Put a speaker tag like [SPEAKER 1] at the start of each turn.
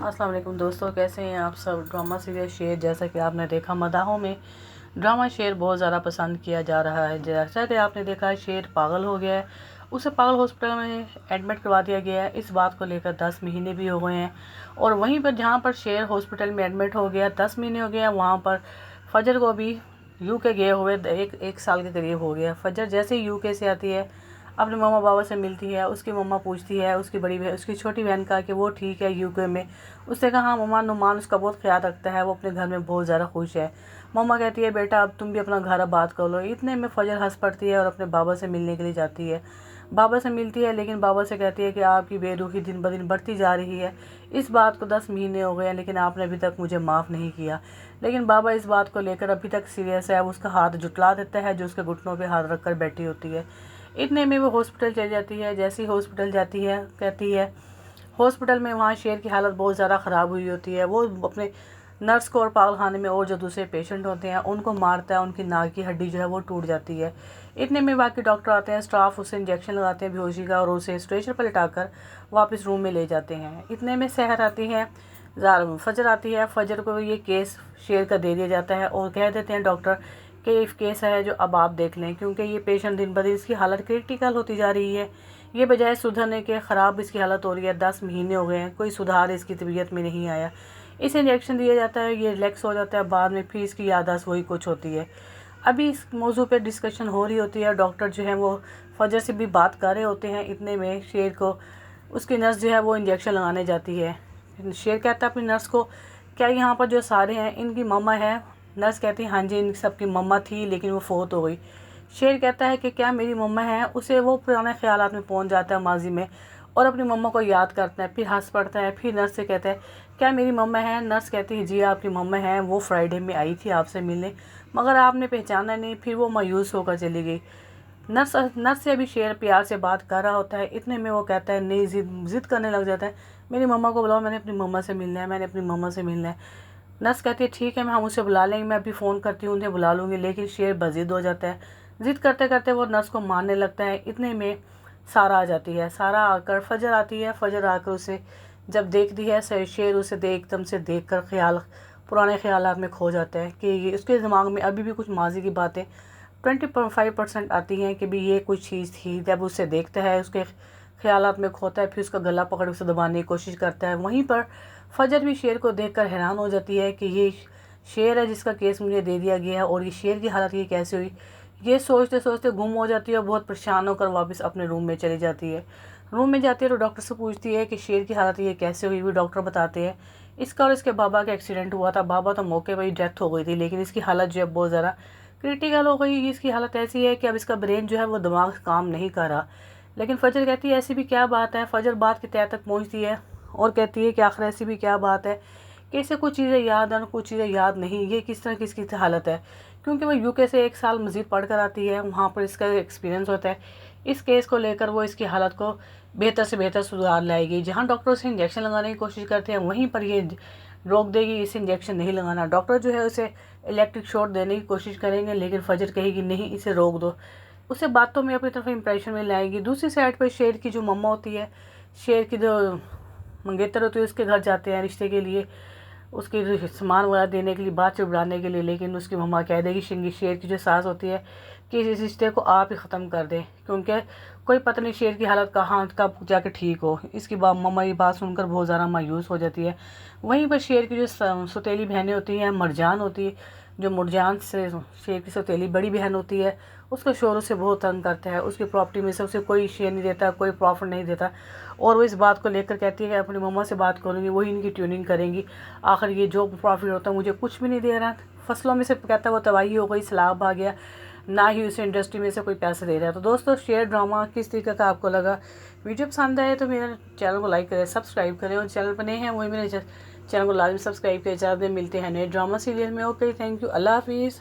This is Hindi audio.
[SPEAKER 1] अस्सलाम वालेकुम दोस्तों, कैसे हैं आप सब। ड्रामा सीरियल शेर, जैसा कि आपने देखा, मदाहों में ड्रामा शेर बहुत ज़्यादा पसंद किया जा रहा है। जैसा कि आपने देखा, शेर पागल हो गया है, उसे पागल हॉस्पिटल में एडमिट करवा दिया गया है। इस बात को लेकर 10 महीने भी हो गए हैं। और वहीं पर जहाँ पर शेर हॉस्पिटल में एडमिट हो गया, 10 महीने हो गए हैं, वहाँ पर फजर को भी यूके गए हुए एक साल के करीब हो गया। फजर जैसे ही यूके से आती है, अपने मम्मा पापा से मिलती है। उसकी मम्मा पूछती है उसकी बड़ी बहन, उसकी छोटी बहन का, कि वो ठीक है यूके में। उसने कहा हाँ मम्मा, नुमान उसका बहुत ख्याल रखता है, वो अपने घर में बहुत ज़्यादा खुश है। मम्मा कहती है बेटा अब तुम भी अपना घर आबाद कर लो। इतने में फजर हंस पड़ती है और अपने बाबा से मिलने के लिए जाती है। बाबा से मिलती है, लेकिन बाबा से कहती है कि आपकी बेरुखी दिन ब दिन बढ़ती जा रही है। इस बात को 10 महीने हो गए हैं, लेकिन आपने अभी तक मुझे माफ़ नहीं किया। लेकिन बाबा इस बात को लेकर अभी तक सीरियस है। उसका हाथ जुटला देता है, जो उसके घुटनों पे हाथ रखकर बैठी होती है। इतने में वो हॉस्पिटल चली जाती है। जैसे ही हॉस्पिटल जाती है, कहती है हॉस्पिटल में वहाँ शेर की हालत बहुत ज़्यादा ख़राब हुई होती है। वो अपने नर्स को और पागलखाने में और जो दूसरे पेशेंट होते हैं उनको मारता है, उनकी नाक की हड्डी जो है वो टूट जाती है। इतने में बाकी डॉक्टर आते हैं, स्टाफ उसे इंजेक्शन लगाते हैं बेहोशी का, और उसे स्ट्रेचर पर लिटाकर वापस रूम में ले जाते हैं। इतने में सहर आती है, फजर आती है। फजर को ये केस शेर का दे दिया जाता है और कह देते हैं डॉक्टर कि ये केस है जो अब आप देख लें, क्योंकि ये पेशेंट दिन ब दिन इसकी हालत क्रिटिकल होती जा रही है। ये बजाय सुधरने के ख़राब इसकी हालत हो रही है। 10 महीने हो गए हैं, कोई सुधार इसकी तबीयत में नहीं आया। इसे इंजेक्शन दिया जाता है, ये रिलैक्स हो जाता है, बाद में फिर इसकी याददाश्त वही कुछ होती है। अभी इस मौजू पे डिस्कशन हो रही होती है। डॉक्टर जो है वो फजर से भी बात कर रहे होते हैं। इतने में शेर को उसकी नर्स जो है वो इंजेक्शन लगाने जाती है। शेर कहता है अपनी नर्स को, क्या यहाँ पर जो सारे हैं इनकी मम्मा है। नर्स कहती है हाँ जी, इन सबकी मम्मा थी, लेकिन वो फोत हो गई। शेर कहता है कि क्या मेरी मम्मा है। उसे वो पुराने ख्यालात में पहुंच जाता है माजी में, और अपनी मम्मा को याद करता है। फिर हंस पड़ता है। फिर नर्स से कहता है क्या मेरी मम्मा है। नर्स कहती है जी आपकी मम्मा है, वो फ्राइडे में आई थी आपसे मिलने, मगर आपने पहचाना नहीं। फिर वो मायूस होकर चली गई। नर्स से अभी शेर प्यार से बात कर रहा होता है। इतने में वो कहता है नहीं, जिद करने लग जाता है, मेरी मम्मा को बुलाओ, मैंने अपनी मम्मा से मिलना है, मैंने अपनी मम्मा से मिलना है। नर्स कहती है ठीक है, हम उसे बुला लेंगे, मैं अभी फ़ोन करती हूँ, उन्हें बुला लूँगी। लेकिन शेर बजिद हो जाता है। ज़िद करते करते वो नर्स को मारने लगता है। इतने में सारा आ जाती है। सारा आकर फजर आती है। फजर आकर उसे जब देखती है, शेर उसे एकदम से देख कर पुराने ख्यालात में खो जाता है कि ये उसके दिमाग में अभी भी कुछ माजी की बातें 25% आती हैं कि भी ये कुछ चीज़ थी। जब उसे देखता है, उसके ख्यालात में खोता है, फिर उसका गला पकड़ उसे दबाने की कोशिश करता है। वहीं पर फजर भी शेर को देखकर हैरान हो जाती है कि ये शेर है जिसका केस मुझे दे दिया गया है, और ये शेर की हालत ये कैसे हुई। ये सोचते सोचते गुम हो जाती है और बहुत परेशान होकर वापस अपने रूम में चली जाती है। रूम में जाती है तो डॉक्टर से पूछती है कि शेर की हालत ये कैसे हुई। भी डॉक्टर बताते हैं इसका और इसके बाबा का एक्सीडेंट हुआ था। बाबा तो मौके पर ही डेथ हो गई थी, लेकिन इसकी हालत जो है बहुत ज़्यादा क्रिटिकल हो गई। इसकी हालत ऐसी है कि अब इसका ब्रेन जो है वो दिमाग काम नहीं कर रहा। लेकिन फजर कहती है ऐसी भी क्या बात है। फजर बात की तह तक पहुंचती है और कहती है कि आखिर ऐसी भी क्या बात है कि इसे कुछ चीज़ें याद हैं, कुछ चीज़ें याद नहीं। ये किस तरह की इसकी हालत है, क्योंकि वो यूके से एक साल मज़ीद पढ़ कर आती है, वहाँ पर इसका एक्सपीरियंस होता है। इस केस को लेकर वो इसकी हालत को बेहतर से बेहतर सुधार लाएगी। जहाँ डॉक्टर उसे इंजेक्शन लगाने की कोशिश करते हैं, वहीं पर ये रोक देगी, इसे इंजेक्शन नहीं लगाना। डॉक्टर जो है उसे इलेक्ट्रिक शॉक देने की कोशिश करेंगे, लेकिन फजर कहेगी नहीं, इसे रोक दो। उसे बातों में अपनी तरफ इंप्रेशन में लाएगी। दूसरी साइड पर शेर की जो मम्मा होती है, शेर की जो मंगेतर होती है, उसके घर जाते हैं रिश्ते के लिए, उसके सामान वगैरह देने के लिए, बात चिढ़ाने के लिए। लेकिन उसकी मम्मा कह देगी, शिंगी शेर की जो सास होती है, कि इस रिश्ते को आप ही ख़त्म कर दें, क्योंकि कोई पता नहीं शेर की हालत कहाँ कब जाके ठीक हो। इसकी मम्मा ये बात सुनकर बहुत ज़्यादा मायूस हो जाती है। वहीं पर शेर की जो सौतेली बहनें होती हैं, मरजान होती है, जो मुरजान से शेर की सौतेली बड़ी बहन होती है, उसका शोर उसे बहुत तंग करता है। उसकी प्रॉपर्टी में से उसे कोई शेयर नहीं देता, कोई प्रॉफिट नहीं देता, और वो इस बात को लेकर कहती है कि अपनी मम्मा से बात करूँगी, वही इनकी ट्यूनिंग करेंगी। आखिर ये जो प्रॉफिट होता है मुझे कुछ भी नहीं दे रहा। फसलों में से कहता है वो तबाही हो गई, सैलाब आ गया, ना ही उसे इंडस्ट्री में से कोई पैसा दे रहा है। तो दोस्तों, शेर ड्रामा किस तरीके का आपको लगा। वीडियो पसंद आए तो मेरे चैनल को लाइक करें, सब्सक्राइब करें, और चैनल पर नए हैं वही मेरे चैनल को लाजमी सब्सक्राइब करें। जल्द मिलते हैं नए ड्रामा सीरियल में। ओके, थैंक यू, अल्लाह हाफिज़।